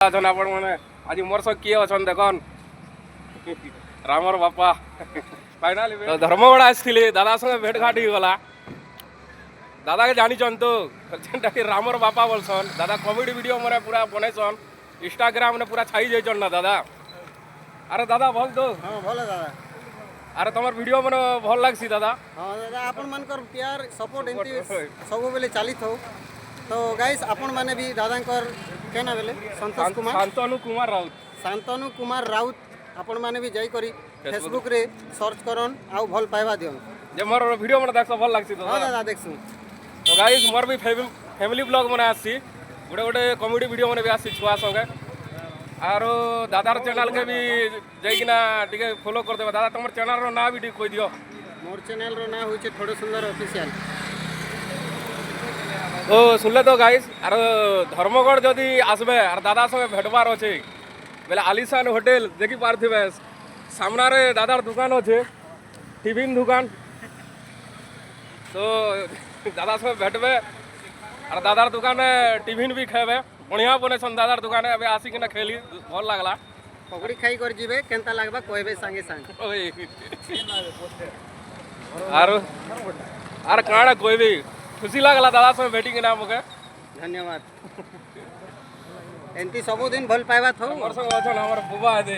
अछन आपण माने आज मोर सब किए अछन देखन रामर बापा फाइनली तो धर्मगढ़ आसथिले दादा संगे भेट घाट ही गला दादा के जानी चन तो जेनटा कि रामर बापा बोलसन दादा कॉमेडी वीडियो मने पूरा बनैसन इंस्टाग्राम ने पूरा छाई जाइछन ना दादा। अरे दादा भल तो हाँ भल दादा। अरे तमर वीडियो मने भल लागसी दादा। हाँ दादा आपण मानकर प्यार सपोर्ट एंती सब बेले चली थो तो गाइस आपण माने भी दादांकर केना बेले संतोष कुमार शांतनु कुमार राउत आपण माने भी जाई करी फेसबुक रे सर्च करन आउ भल पाइबा दियन जे मोर वीडियो मने देखस भल लागसी तो। हाँ दादा देखसु तो गाइस मोर भी फैमिली ब्लॉग मने आसी गोटे गोटे कॉमेडी वीडियो मने भी आसी छुआ संगे आरो दादार चैनल के भी जाइकिना टिके फॉलो कर देबा। दादा तमर चैनल रो ना भी टिके कोइ दियो। मोर चैनल रो ना होइछे थोड़े सुंदर ऑफिशियल। तो सुनले तो गाइस आरो धर्मगढ़ जदि आसबे आर दादा संगे भेटबार अछि बेले आलिशान होटल देखि पारथिबे सामना रे दादार दुकान अछि टिफिन दुकान। तो दादा संगे भेटबे आर दादार दुकान टिफिन भी खेबे बढ़िया बने सन दादार दुकान अबे आसिकिना खेली भल लागला पकड़ी खाई कर जीवे केनता लागबा कहबे संगे संग ओए आर काଣା कहबी खुशी लागला दादा संगे भेटी के नाम के धन्यवाद। एंती सब दिन भल पाइबा थो हमर संग अछन हमर बुबा दे